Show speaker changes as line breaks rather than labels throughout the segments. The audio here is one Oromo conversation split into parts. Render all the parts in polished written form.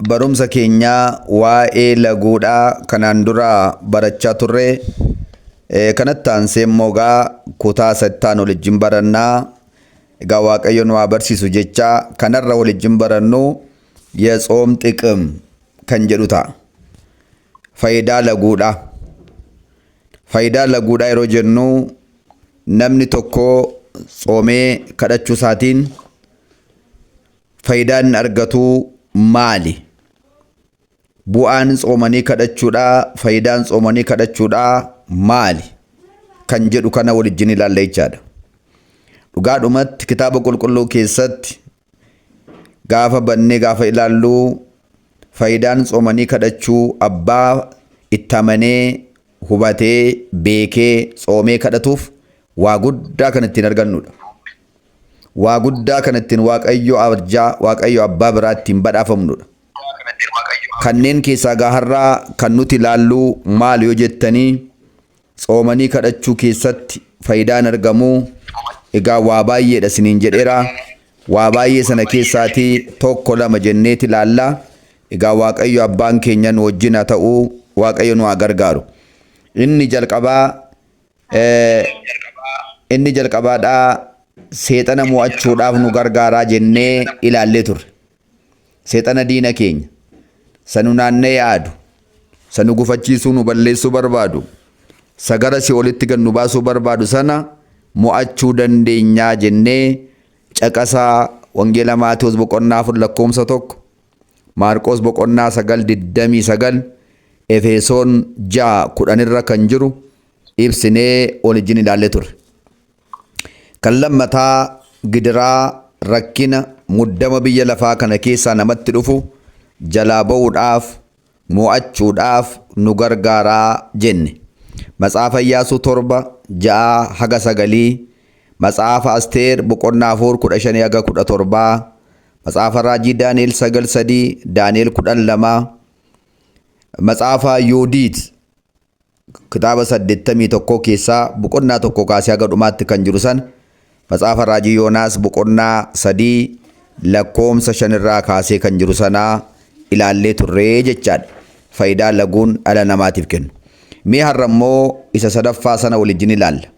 barumsa keenya waa'ee laguudhaa kanaan dura barachaa turre. Kanatti aansee moogaa kutaa sattaan waliin barannaa. Egaa Waaqayyoon waa barsiisu jecha kanarra waliin barannu የጾም ጥቅም kan jedhu ta'a. Faayidaa laguudhaa. Faayidaa laguudhaa yeroo jennu namni tokko tsoomee kadhachuu isaatiin faayidaan argatu maali? Bu'aan tsoomanii kadhachuudhaa, faayidaan tsoomanii kadhachuudhaa maali? Kan jedhu kana waliin ilaalla jechaadha. Dhugaadhumatti kitaaba qulqulluu keessatti gaafa bannee gaafa ilaallu faayidaan tsoomanii kadhachuu abbaa itti amanee hubatee beekee tsoomee kadhatuuf waa guddaa kan ittiin argannudha. Waa guddaa kan ittiin Waaqayyo arjaa Waaqayyo abbaa biraa ittiin badhaafamnudha. Kanneen keessaa gaaharraa kan nuti ilaallu maal yoo jettanii tsoomanii kadhachuu keessatti faayidaan argamu egaa waa baay'eedha isiniin jedheera. Waa baay'ee sana keessaatii tokko lama jenneeti ilaalla. Egaa Waaqayyo abbaan keenya nu wajjin haa ta'u, Waaqayyo nu haa gargaaru. Inni jalqabaadhaa seexana mo'achuudhaaf nu gargaaraa jennee ilaallee turre. Seexana diina keenya sanu naannee yaadu, sanu gufachiisuu nu balleessuu barbaadu, sagara si olitti gad nu baasuu barbaadu sana mo'achuu dandeenyaa jennee caqasaa wangeela Maatewos boqonnaa 4:1, Maarqos boqonnaa 9:29, Efesoon 6:10 irra kan jiru ibsinee waliin ilaallee turre. Kan lammataa gidiraa, rakkina, muddama biyya lafaa kana keessaa namatti dhufu jalaa ba'uudhaaf, mo'achuudhaaf nu gargaaraa jenne. Matsaafa Iyyaasuu 7:6-9, Matsaafa Asteer boqonnaa 4:15-17, Matsaafa Raajii Daani'el 9:3, Daani'el 12, Matsaafa Yuudiit kitaaba 81 keessaa boqonnaa 1 kaasee haga dhumaatti kan jiru san, Matsaafa Raajii Yoonaas boqonnaa 3 lakkoomsa 5 irraa kaasee kan jiru sanaa ilaallee turree jechaadha. Faayidaa laguun dhala namaatiif kennu. Mee har'a immoo isa sadaffaa sana waliin ilaalla.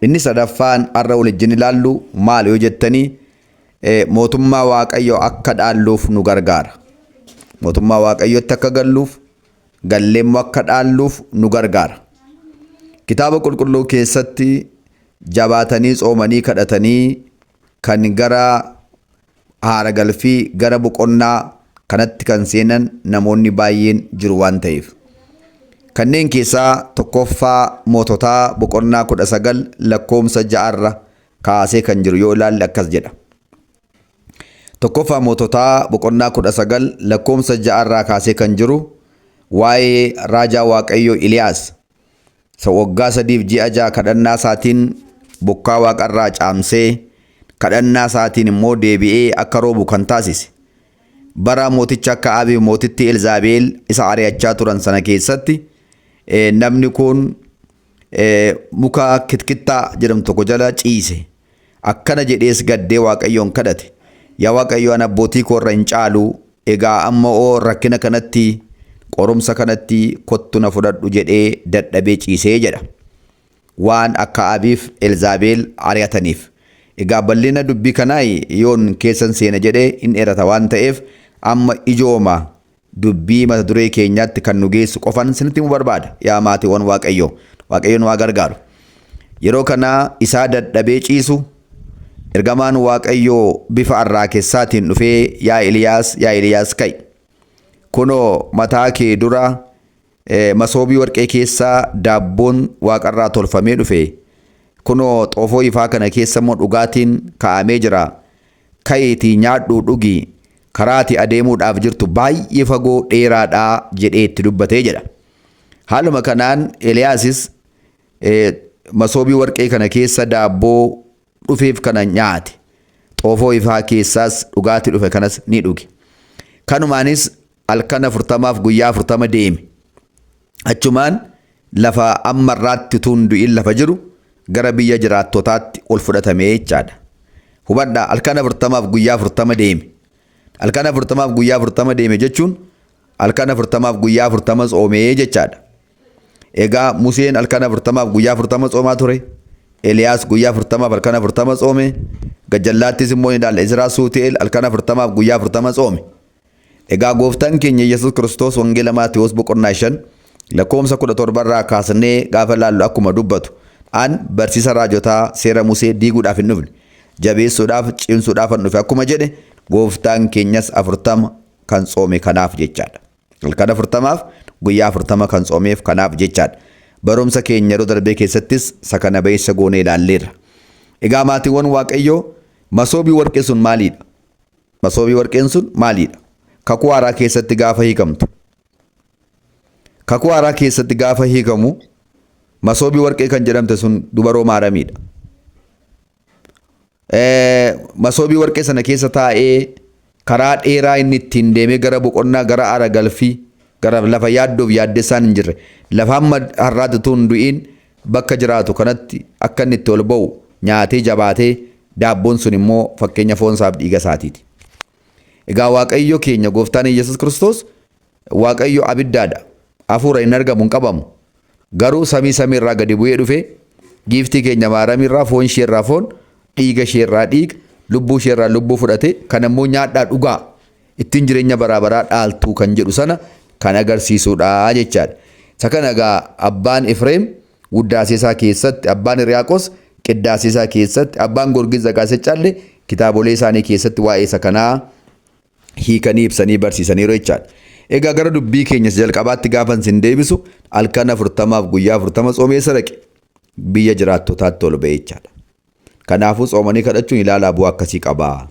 Inni sadaffaan har'a waliin ilaallu maal yoo jettanii mootummaa Waaqayyoo akka dhaalluuf nu gargaara. Mootummaa Waaqayyootti akka galluuf, galleemmoo akka dhaalluuf nu gargaara. Kitaaba qulqulluu keessatti jabaatanii tsoomanii kadhatanii kan gara haara galfii gara boqonnaa kanatti kan seenan namoonni baay'een jiru waan ta'eef. Kanneen keessaa tokkoffaa moototaa boqonnaa 19 lakkoomsa 6 irra kaasee kan jiru yoo ilaalle akkas jedha. Tokkoffaa moototaa boqonnaa 19 lakkoomsa 6 irraa kaasee kan jiru waa'ee raajaa Waaqayyoo Iliyaas isa waggaa 3.6 kadhannaa isaatiin bokkaa waaqarraa caamsee kadhannaa isaatiin immoo deebi'ee akka roobu kan taasise. Bara mooticha akka Aabii mootitti Elzaabeel isa ari'achaa turan sana keessatti namni kun muka kitkittaa jedhamu tokko jala ciise. Akkana jedhees gaddee Waaqayyoon kadhate. Yaa Waaqayyo, ana abbootii koo irra hin caalu, egaa amma oo rakkina kanatti qorumsa kanatti kottu na fudhadhu jedhee dadhabee ciisee jedha. Waan akka Aabiif Elzaabeel ari'ataniif. Egaa bal'ina dubbii kanaa yoon keessan seena jedhee in dheerata waan ta'eef amma ijooma dubbii mata duree keenyaatti kan nu geessu qofan sinitti mu barbaada. Yaa maatiiwwan Waaqayyoo, Waaqayyoon waa gargaaru. Yeroo kana isaa dadhabee ciisu ergamaan Waaqayyoo bifa arraakessaatiin dhufee yaa Eliyaas ka'i. Kunoo mataa kee dura masoobii warqee keessaa daabboon waaqarraa tolfamee dhufe. Kunoo xoofoo ifaa kana keessa immoo dhugaatiin kaa'amee jira. Ka'iitii nyaadhuu dhugii, karaati adeemuudhaaf jirtu baay'ee fagoo dheeraadhaa jedhee itti dubbatee jedha. Haaluma kanaan Eliyaasis masoobii warqee kana keessa daabboo dhufeef kana nyaate. Xoofoo ifaa keessaas dhugaatii dhufe kanas ni dhuge. Kanumaanis halkan 40 guyyaa 40 deeme. Achumaan lafa ammarraatti tundu'in lafa jiru gara biyya jiraattotaatti ol fudhatamee jechaadha. Hubadhaa halkan 40 guyyaa 40 deeme. Halkan 40 guyyaa 40 deeme jechuun halkan 40 guyyaa 40 tsoomee jechaadha. Egaa Museen halkan 40 guyyaa 40 tsoomaa ture. Eliyaas guyyaa 40 halkan 40 tsoome. Gajjallaattis immoo ilaalla Izraa Suuteel halkan 40 guyyaa 40 tsoome. Egaa gooftaan keenya Yesuus Kiristoos wangeela Maatewos boqonnaa 5 lakkoomsa 17 irraa kaasnee gaafa laallu akkuma dubbatu an barsiisa raajotaa seera Musee diiguudhaaf hin dhufne jabeessuudhaaf cimsuudhaaf hin dhufe akkuma jedhe gooftaan keenyas 40 kan tsoome kanaaf jechaadha. Halkan 40 guyyaa 40 kan tsoomeef kanaaf jechaadha. Barumsa keenya yeroo darbee keessattis sakana beessa goonee ilaalleerra. Egaa maatiiwwan Waaqayyoo masoobii warqee sun maalidha? Masoobii warqeen sun maalidha? Kakuu haaraa keessatti gaafa hiikamtu. Kakuu haaraa keessatti gaafa hiikamu masoobii warqee kan jedhamte sun dubaroo maaramidha. Masoobii warqee sana keessa taa'ee karaa dheeraa inni ittiin deemee gara boqonnaa gara aara galfii gara lafa yaaddoof yaaddessaan hin jirre lafa hamma har'aatti tun du'iin bakka jiraatu kanatti akka inni itti ol ba'u nyaatee jabaatee daabboon sun immoo fakkeenya foonsaaf dhiiga isaatiiti. Egaa Waaqayyo keenya gooftaan Yesuus Kiristoos Waaqayyo abiddaadha. Hafuura hin argamu hin qabamu. Garuu samii irraa gadi bu'ee dhufe giiftii keenya maaramii irraa foon ishee irraa foon dhiiga ishee irraa dhiiga lubbuu ishee irraa lubbuu fudhate kan immoo nyaadhaa dhugaa ittiin jireenya baraa baraa dhaaltuu kan jedhu sana kan agarsiisudha jechaadha. Isa kana egaa abbaan Efreem Wuddaasee isaa keessatti abbaan Hiriyaaqos Qiddaasee isaa keessatti abbaan Gorgis Zagaasechaallee kitaabolee isaanii keessatti waa'ee isa kanaa hiikanii ibsanii barsiisaniiru jechaadha. Egaa gara dubbii keenyas jalqabaatti gaafan sin deebisu halkan 40 guyyaa 40 tsoomee sadaqe biyya jiraattotaatti ol ba'e jechaadha. Kanaafuu tsoomanii kadhachuun ilaalaa bu'aa akkasii qaba.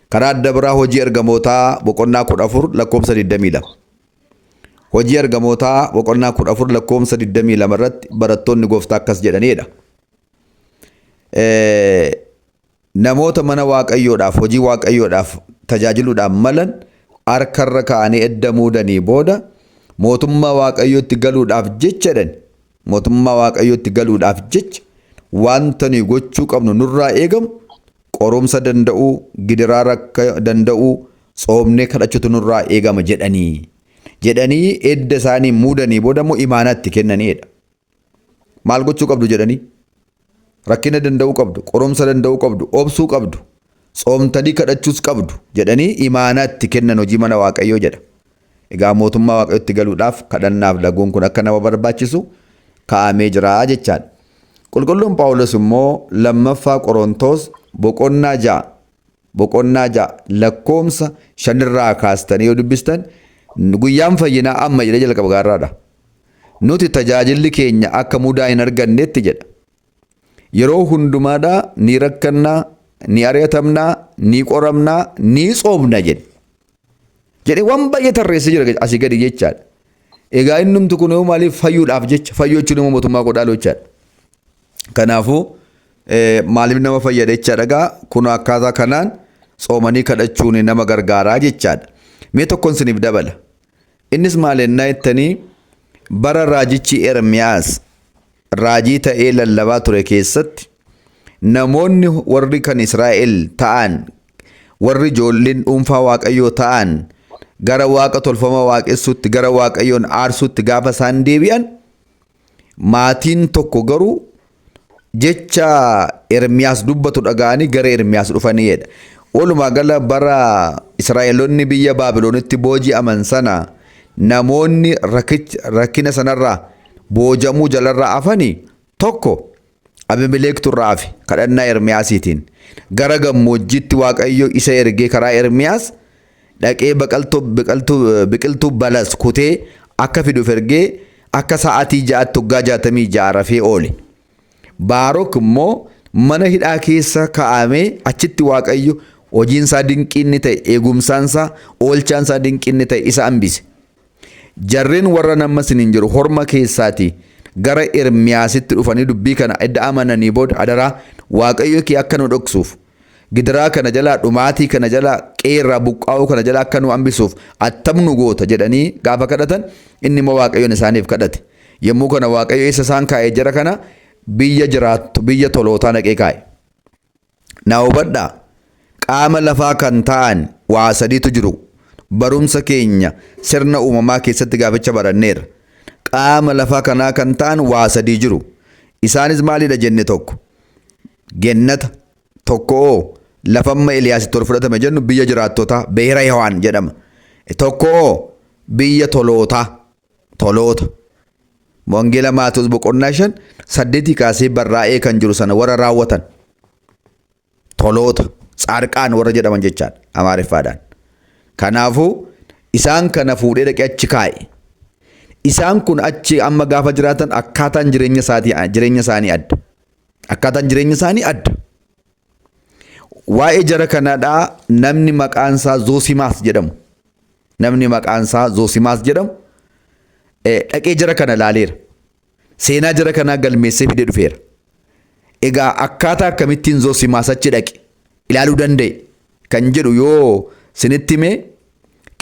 Karaa adda biraa hojii ergamootaa boqonnaa 14 lakkoomsa 22. Hojii ergamootaa boqonnaa 14 lakkoomsa 22 irratti barattoonni gooftaa akkas jedhanidha. Namoota mana Waaqayyoodhaaf hojii Waaqayyoodhaaf tajaajiluudhaaf malan harkarra kaa'anii edda muudanii booda mootummaa Waaqayyootti galuudhaaf jechadhan mootummaa Waaqayyootti galuudhaaf jecha wanta nuyi gochuu qabnu nurraa eegamu qorumsa danda'uu gidiraa rakka danda'uu tsoomnee kadhachuutu nurraa eegama jedhanii edda isaanii muudanii booda immoo imaanaatti kennaniidha. Maal gochuu qabdu jedhanii rakkina danda'uu qabdu qorumsa danda'uu qabdu obsuu qabdu tsoomtanii kadhachuus qabdu jedhanii imaanaatti kennan hojii mana Waaqayyoo jedha. Egaa mootummaa Waaqayyootti galuudhaaf kadhannaaf laguun kun akka nama barbaachisu kaa'amee jira jechaadha. Qulqulluun Phaawulos immoo lammaffaa Qorontos boqonnaa 6 lakkoomsa 5 irraa kaastanii yoo dubbistan guyyaan fayyinaa amma jedhee jalqaba gaarraadha. Nuti tajaajilli keenya akka mudaa hin argannetti jedha. Yeroo hundumaadhaa ni rakkannaa ni ari'atamnaa ni qoramnaa ni tsoomna jedhe waan baay'ee tarreessee jira asii gadi jechaadha. Egaa innumti kun yoo maaliif fayyuudhaaf jecha fayyoo jechuun immoo mootummaa godhaaloo jechaadha. Kanaafuu maaliif nama fayyada jechaadha. Egaa kun akkaataa kanaan tsoomanii kadhachuun nama gargaaraa jechaadha. Mee tokkoon isiniif dabala. Innis maalinnaa jettanii bara raajichi Ermiyaas raajii ta'ee lallabaa ture keessatti namoonni warri kan Israa'el ta'an warri ijoolleen dhuunfaa Waaqayyoo ta'an gara waaqa tolfama waaqessuutti gara Waaqayyoon aarsuutti gaafa isaan deebi'an maatiin tokko garuu jecha Ermiyaas dubbatu dhaga'anii gara Ermiyaas dhufaniidha. Walumaa gala bara Israa'eloonni biyya Baabiloonitti booji'aman sana namoonni rakkina sanarraa boojamuu jalarraa afanii tokko Abimelektu irraa hafe kadhannaa Ermiyaasiitiin gara gammoojjiitti Waaqayyo isa ergee karaa Ermiyaas dhaqee biqiltuu balas kutee akka fiduuf ergee akka sa'aatii 6 waggaa 66 rafee oole. Baarok immoo mana hidhaa keessa kaa'amee achitti Waaqayyo hojiinsaa dinqiinni ta'e eegumsaansaa oolchaansaa dinqiinni ta'e isa hambise. Jarreen warra nama siniin jiru horma keessaati gara Ermiyaasitti dhufanii dubbii kana edda amananii booda adaraa Waaqayyo kee akka nu dhoksuuf gidiraa kana jalaa dhumaatii kana jalaa qeerraa buqqaa'uu kana jalaa akka nu hambisuuf attam nu goota jedhanii gaafa kadhatan inni immoo Waaqayyoon isaaniif kadhate. Yommuu kana Waaqayyo isa isaan kaa'ee jara kana biyya jiraattu biyya tolootaa naqee kaa'e. Na hubadhaa qaama lafaa kan ta'an waa sadiitu jiru. Barumsa keenya sirna uumamaa keessatti gaaficha baranneerra. Qaama lafaa kanaa kan ta'an waa sadii jiru. Isaanis maalidha jenne tokko? Gennata tokko lafamma Eliyaasitti ol fudhatame jennu biyya jiraattotaa Beera Yawaan jedhama. Tokko biyya toloota. Wangeela Maatewos boqonnaa 5:8 kaasee barraa'ee kan jiru sana warra raawwatan toloota tsaarqaan warra jedhaman jechaadha Amaariffaadhaan. Kanaafuu isaan kana fuudhee dhaqee achi kaa'e. Isaan kun achi amma gaafa jiraatan akkaataan jireenya isaanii adda. Akkaataan jireenya isaanii adda. Waa'ee jara kanaadhaa namni maqaan isaa Zoosimaas jedhamu. Dhaqee jara kana laaleera. Seenaa jara kanaa galmeessee fidee dhufeera. Egaa akkaataa akkamittiin Zoosimaas achi dhaqe ilaaluu danda'e kan jedhu yoo sinitti himee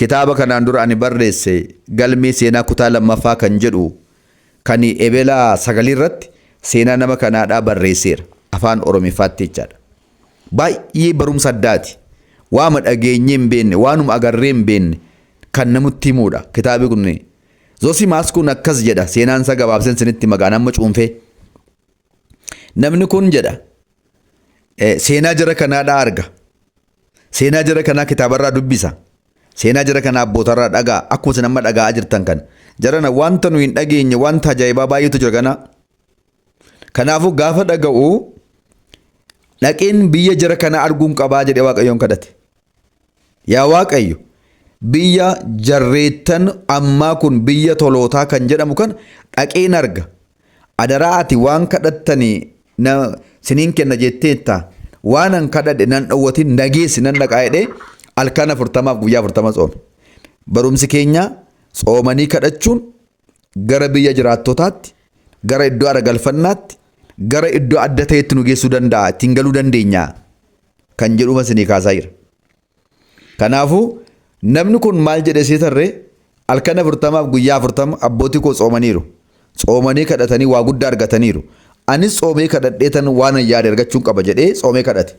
kitaaba kanaan dura ani barreesse galmee seenaa kutaa 2ffaa kan jedhu kan ebela 9 irratti seenaa nama kanaadhaa barreesseera afaan Oromiffaatti jechaadha. Baay'ee barumsa addaati. Waama dhageenyee hin beekne, waanuma agarree hin beekne kan namutti himuudha kitaabi kun. Zoosimaas kun akkas jedha seenaan isaa gabaabseen sinitti maqaan amma cuunfee. Namni kun jedha seenaa jara kanaadhaa arga. Seenaa jara kanaa kitaabarraa dubbisa. Seenaa jara kanaa abbootarraa dhagaa. Akkuma isin amma dhaga'aa jirtan kana. Jarana wanta nu hin dhageenye wanta ajaa'ibaa baay'eetu jira kana. Kanaafuu gaafa dhaga'u dhaqeen biyya jara kanaa arguun qabaa jedhee Waaqayyoon kadhate. Yaa Waaqayyo biyya jarreettan ammaa kun biyya tolootaa kan jedhamu kan dhaqeen arga. Adaraa ati waan kadhattanii siniin kenna jetteetta. Waan an kadhadhe nan dhowwatin nageessi nan dhaqaa jedhee halkan 40 guyyaa 40 tsoome. Barumsi keenya tsoomanii kadhachuun gara biyya jiraattotaatti, gara iddoo aara galfannaatti, gara iddoo adda ta'etti nu geessuu danda'a, ittiin galuu dandeenya kan jedhuma isinii kaasaa jira. Kanaafuu namni kun maal jedhe seetarree halkan 40 guyyaa 40 abbootii koo tsoomaniiru. Tsoomanii kadhatanii waa guddaa argataniiru. Anis tsoomee kadhadheetan waan yaade argachuun qaba jedhee tsoomee kadhate.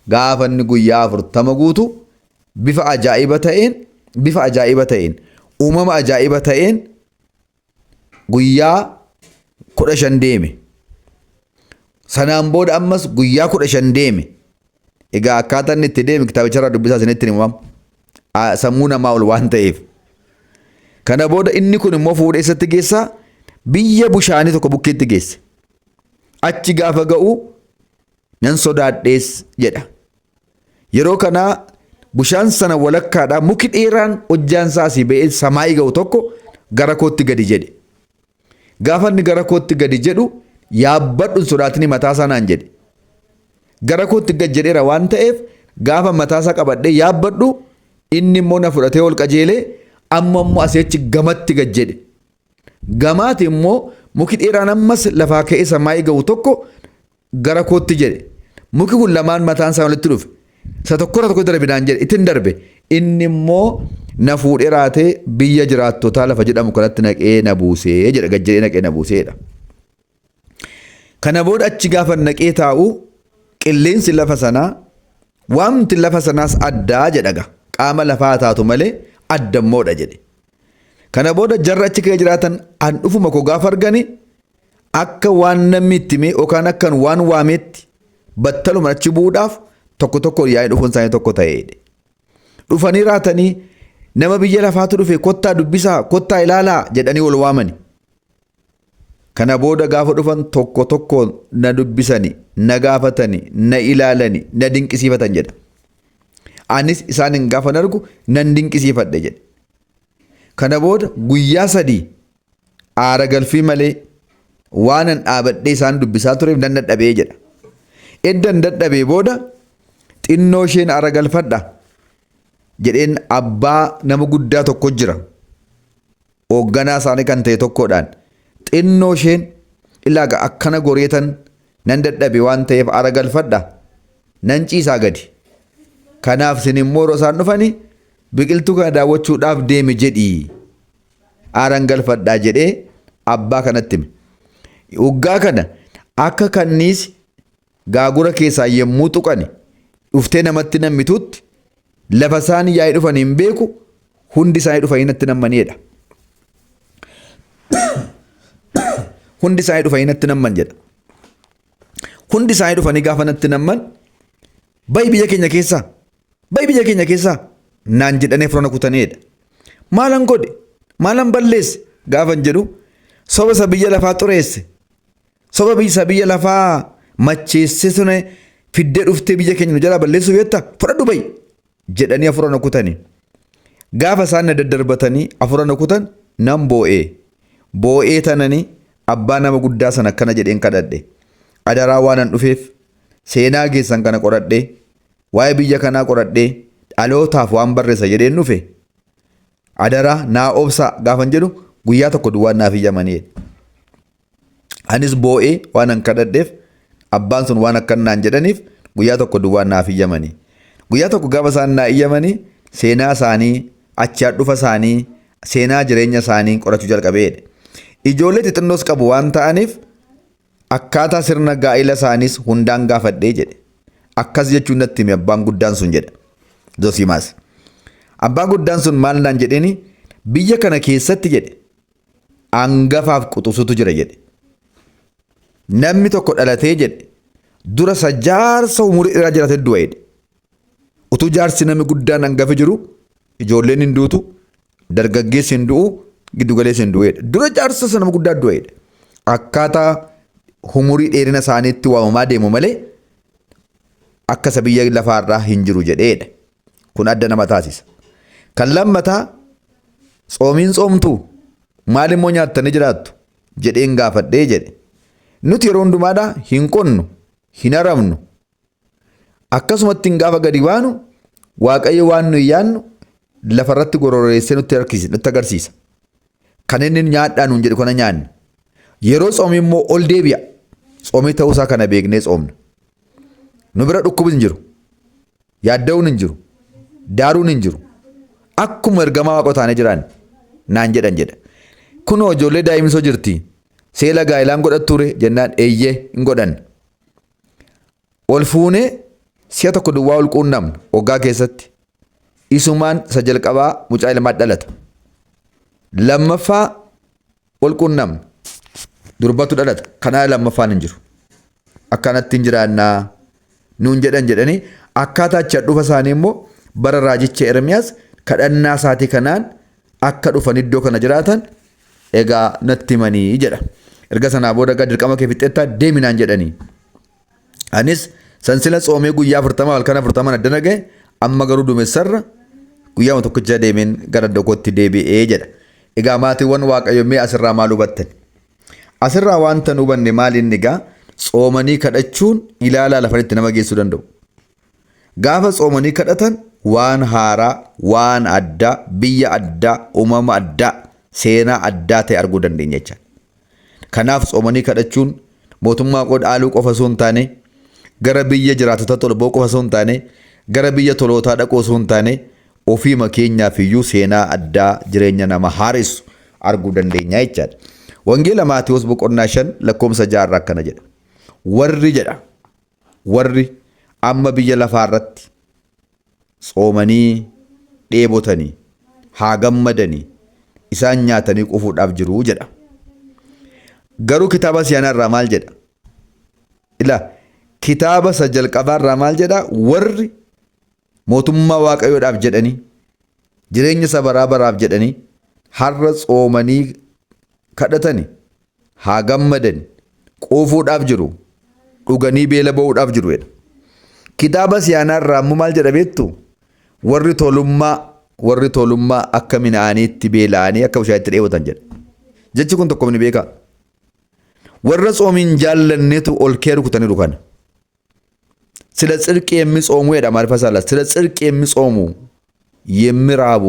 Gaafa inni guyyaa 40 guutu bifa ajaa'iba ta'een uumama ajaa'iba ta'een guyyaa 15 deeme. Sanaan booda ammas guyyaa 15 deeme. Egaa akkaataa inni itti deeme kitaabicharraa dubbisaa isinitti himama. Sammuu namaa ol waan ta'eef. Kana booda inni kun immoo fuudhee eessatti geessaa? Biyya bushaanii tokko bukkeetti geesse. Achi gaafa ga'u nan sodaadhees jedha. Yeroo kanaa bushaan sana walakkaadhaa muki dheeraan hojjaan isaasii ba'ee samaayii ga'u tokko gara kootti gadi jedhe. Gaafa inni gara kootti gadi jedhu yaabbadhu sodaatini mataa sanaan jedhe. Gara kootti gadi jedheera waan ta'eef gaafa mataa isaa qabadhee yaabbadhu inni immoo na fudhatee ol qajeelee amma immoo asiichi gamatti gadi jedhe. Gamaati immoo muki dheeraan ammas lafaa ka'ee samaayii ga'u tokko gara kootti jedhe. Muki kun lamaan mataan isaa walitti dhufe. Isa tokko darbinaan jedhe ittiin darbe. Inni immoo na fuudhee raatee biyya jiraattotaa lafa jedhamu kanatti naqee na buusee jedha. Gad jedhee naqee na buuseedha. Kana booda achi gaafa naqee taa'u qilleensi lafa sanaa wanti lafa sanaas addaa jedhaga. Qaama lafaa taatu malee addammoodha jedhe. Kana booda jarra achi kee jiraatan an dhufuma koo gaafa argani akka waan namni itti mee yookaan akka waan waameetti battaluma achi bu'uudhaaf tokko yaa'ee dhufuun isaanii tokko ta'eedha. Dhufanii raatanii nama biyya lafaatu dhufe kottaa dubbisaa kottaa ilaalaa jedhanii wal waamani. Kana booda gaafa dhufan tokko na dubbisani, na gaafatani, na ilaalani, na dinqisiifatan jedha. Anis isaanin gaafa argu nan dinqisiifadhe jedhe. Kana booda guyyaa 3 aara galfii malee waanan dhaabadhee isaan dubbisaa tureef nan dadhabee jedha. Eddan dadhabee booda xinnoo isheen aara galfadha jedheen abbaa nama guddaa tokko jira. Hoogganaa isaanii kan ta'e tokkodhaan xinnoo isheen ilaaga akkana goreetan nan dadhabe waan ta'eef aara galfadha nan ciisaa gadi. Kanaaf isin immoo yeroo isaan dhufanii biqiltuu kana daawwachuudhaaf deeme jedhii aaraan galfadhaa jedhee abbaa kanatti hime. Waggaa kana akka kanniis gaagura keessaa yemmuu tuqani dhuftee namatti nammituutti lafa isaan yaa'ee dhufan hin beeku, hundi isaanii dhufanii natti nammaniidha. Hundi isaanii dhufanii natti namman jedha. Hundi isaanii dhufanii gaafa natti namman, ba'i biyya keenya keessaa, ba'i biyya keenya keessaa naan jedhanii furana kutaneedha. Maalan godhe, maalan balleesse gaafan jedhu, soba isa biyya lafaa xureesse, soba isa biyya lafaa macheesse sune fiddee dhuftee biyya keenya nu jalaa balleessuuf jetta fudhadhu ba'i jedhanii furana kutanii. Gaafa isaan na daddarbatanii furana kutan nan boo'ee tananii abbaa nama guddaa sana akkana jedheen kadhadhe. Adaraa waanan dhufeef seenaa keessan kana qoradhee waa'ee biyya kanaa qoradhee dhalootaaf waan barreessa jedheen dhufe. Adaraa naa obsaa gaafan jedhu guyyaa tokko duwwaan naaf iyyamanii. Anis boo'ee waanan kadhadheef abbaan sun waan akkanaan jedhaniif guyyaa tokko duwwaan naaf iyyamanii. Guyyaa tokko gaafa isaan naa iyyamanii seenaa isaanii, achaa dhufa isaanii, seenaa jireenya isaanii qorachuu jalqabeedha. Ijoollee xixinnoos qabu waan ta'aniif akkaataa sirna gaa'ila isaaniis hundaan gaafadhee jedhe. Akkas jechuun natti hime abbaan guddaan sun jedha. Zosimaas. Abbaan guddaan sun maal naan jedheeni biyya kana keessatti jedhe hangafaaf quxusutu jira jedhe. Namni tokko dhalatee jedhe dura isa jaarsa umurii irraa jiraate du'a jedhe. Utuu jaarsi namni guddaan hangafa jiru ijoolleen hin duutu, dargaggeessi hin du'u, giddugaleessi hin du'u jedhe. Dura jaarsa sana nama guddaa du'a jedhe. Akkaataa umurii dheerina isaaniitti waamamaa deemu malee akka isa biyya lafaarraa hin jiru jedheedha. Kun adda nama taasisa. Kan lammataa tsoomiin tsoomtuu maal immoo nyaattanii jiraattu jedheen gaafadhee jedhe. Nuti yeroo hundumaadhaa hin qonnu, hin haramnu. Akkasumatti hin gaafa gadi baanu Waaqayyo waan nuyi yaannu lafarratti gororeessee nutti agarsiisa. Kan inni nyaadhaan nuun jedhu kana nyaanne. Yeroo tsoomii immoo ol deebi'a. Tsoomii ta'uusaa kana beeknee tsoomna. Nu bira dhukkubni hin jiru. Yaadda'uun hin jiru. Daaruun hin jiru. Akkuma ergamaa Waaqaa taanee jiraanne naan jedhan jedha. Kunoo ijoollee daa'imsoo jirti. Seela gaa'ilaan godhatture jennaan eeyyee hin godhanne. Ol fuunee si'a tokko duwwaa ol quunnamna waggaa keessatti. Isumaan isa jalqabaa mucaa ilmaa dhalata. Lammaffaa ol quunnamna. Durbatu dhalata. Kanaa lammaffaan hin jiru. Akkanatti hin jiraannaa nuun jedhan jedhanii akkaataa achi dhufa isaanii immoo bara raajicha Ermiyaas kadhannaa isaatii kanaan akka dhufan iddoo kana jiraatan egaa natti himanii jedha. Erga sanaa booda egaa dirqama kee fixxeettaa deeminaan jedhanii. Anis sansila tsoomee guyyaa 40 halkan 40 addana gahe amma garuu duumessarra guyyaa tokkicha deemeen gara dokootti deebi'ee jedha. Egaa maatiiwwan Waaqayyoo mee asirraa maal hubattan? Asirraa wanta nu hubanne maal inni egaa tsoomanii kadhachuun ilaalaa lafanitti nama geessuu danda'u. Gaafa tsoomanii kadhatan waan haaraa, waan addaa, biyya addaa, uumama addaa, seenaa addaa ta'e arguu dandeenya jecha. Kanaaf tsoomanii kadhachuun mootummaa qoo dhaaluu qofa osoo hin taane, gara biyya jiraatota tolboo qofa osoo hin taane, gara biyya tolootaa dhaquu osoo hin taane, ofiima keenyaaf iyyuu seenaa addaa jireenya nama haaressu arguu dandeenya jechaadha. Wangeela Maatiyoos boqonnaa 5 lakkoofsa 6 akkana jedha. Warri jedha. Warri amma biyya lafaarratti tsoomanii dheebotanii haa gammadanii isaan nyaatanii qufuudhaaf jiru jedha. Garuu kitaaba siyaanaarraa maal jedha? Ila kitaaba isa jalqabaarraa maal jedha? Warri mootummaa Waaqayyoodhaaf jedhanii jireenya isa baraa baraaf jedhanii har'a tsoomanii kadhatanii haa gammadanii quufuudhaaf jiru, dhuganii beela ba'uudhaaf jiru jedha. Kitaaba siyaanaarraa immoo maal jedha beektu? Warri tolummaa akka midhaaniitti beela'anii akka bishaa'itti dheebotan jedha. Jechi kun tokko ni beekaa? Warra tsoomiin jaallanneetu ol kee rukutanii kana. ስለ ጽድቅ የሚጾሙ ሄዳ ማርፈሳላ ስለ ጽድቅ የሚጾሙ የሚራቡ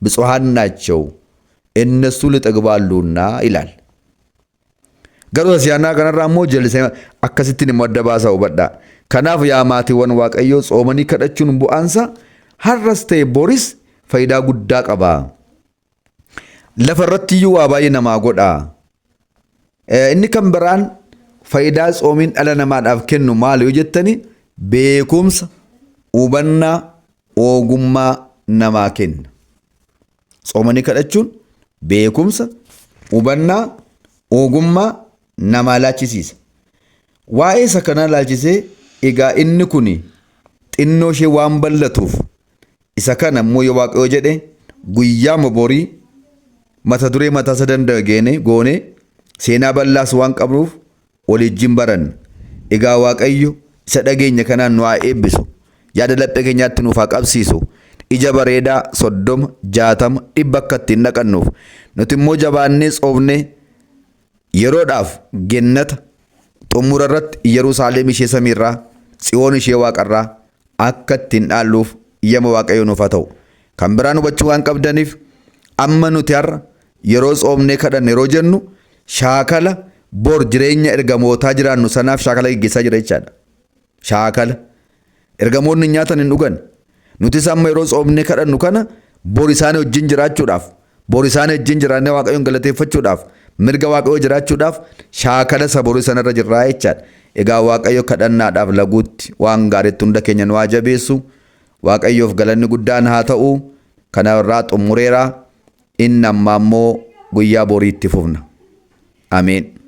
ብፁዓን ናቸው እነሱ ልጠግባሉና ይላል። ገሩ ሲያና ከነራሞ ጀልሰ አከስቲን መደባሳው በዳ ከናፍ ያማቲወን ዋቀዮ ጾመኒ ከደቹን ቡአንሳ ሐረስተ ቦሪስ ፈይዳ ጉዳ ቀባ ለፈረትዩ አባይ ነማ ጎዳ እኒ ከምበራን ፈይዳ ጾሚን አለነማዳፍ ከኑ ማል ይጀተኒ beekumsa hubannaa ogummaa namaa kenna. Tsoomanii kadhachuun beekumsa, hubannaa, ogummaa namaa laachisiisa. Waa'ee isa kanaa laalchisee egaa inni kun xinnoo ishee waan bal'atuuf isa kana immoo yoo Waaqayyo jedhe guyyaa borii mata duree mataa isa danda'a goone seenaa bal'aas waan qabnuuf waliin baranna. Egaa Waaqayyo isa dhageenya kanaan nu haa eebbisu. Yaada laphee keenyaatti nuuf haa qabsiisu. Ija bareedaa 30, 60, 100 akka ittiin dhaqannuuf nuti immoo jabaannee tsoomnee yeroodhaaf gennata xumura irratti Yerusaalem ishee samiirraa Tsiyoon ishee waaqarraa akka ittiin dhaalluuf yama Waaqayyo nuuf haa ta'u. Kan biraan hubachuu waan qabdaniif amma nuti har'a yeroo tsoomnee kadhanne yeroo jennu shaakala bor jireenya ergamootaa jiraannu sanaaf shaakala gaggeessaa jira jechaadha. Shaakala ergamoonni nyaatan hin dhugan. Nutis amma yeroo tsoomnee kadhannu kana bor isaanii wajjin jiraachuudhaaf, bor isaanii wajjin jiraannee Waaqayyoon galateeffachuudhaaf, mirga Waaqayyoo jiraachuudhaaf shaakala isa borii sanarra jirraa jechaadha. Egaa Waaqayyo kadhannaadhaaf laguutti waan gaariitti hunda keenya nu haa jabeessu. Waaqayyoof galanni guddaan haa ta'u. Kana irraa xumureera. Inni amma immoo guyyaa borii itti fufna. Ameen.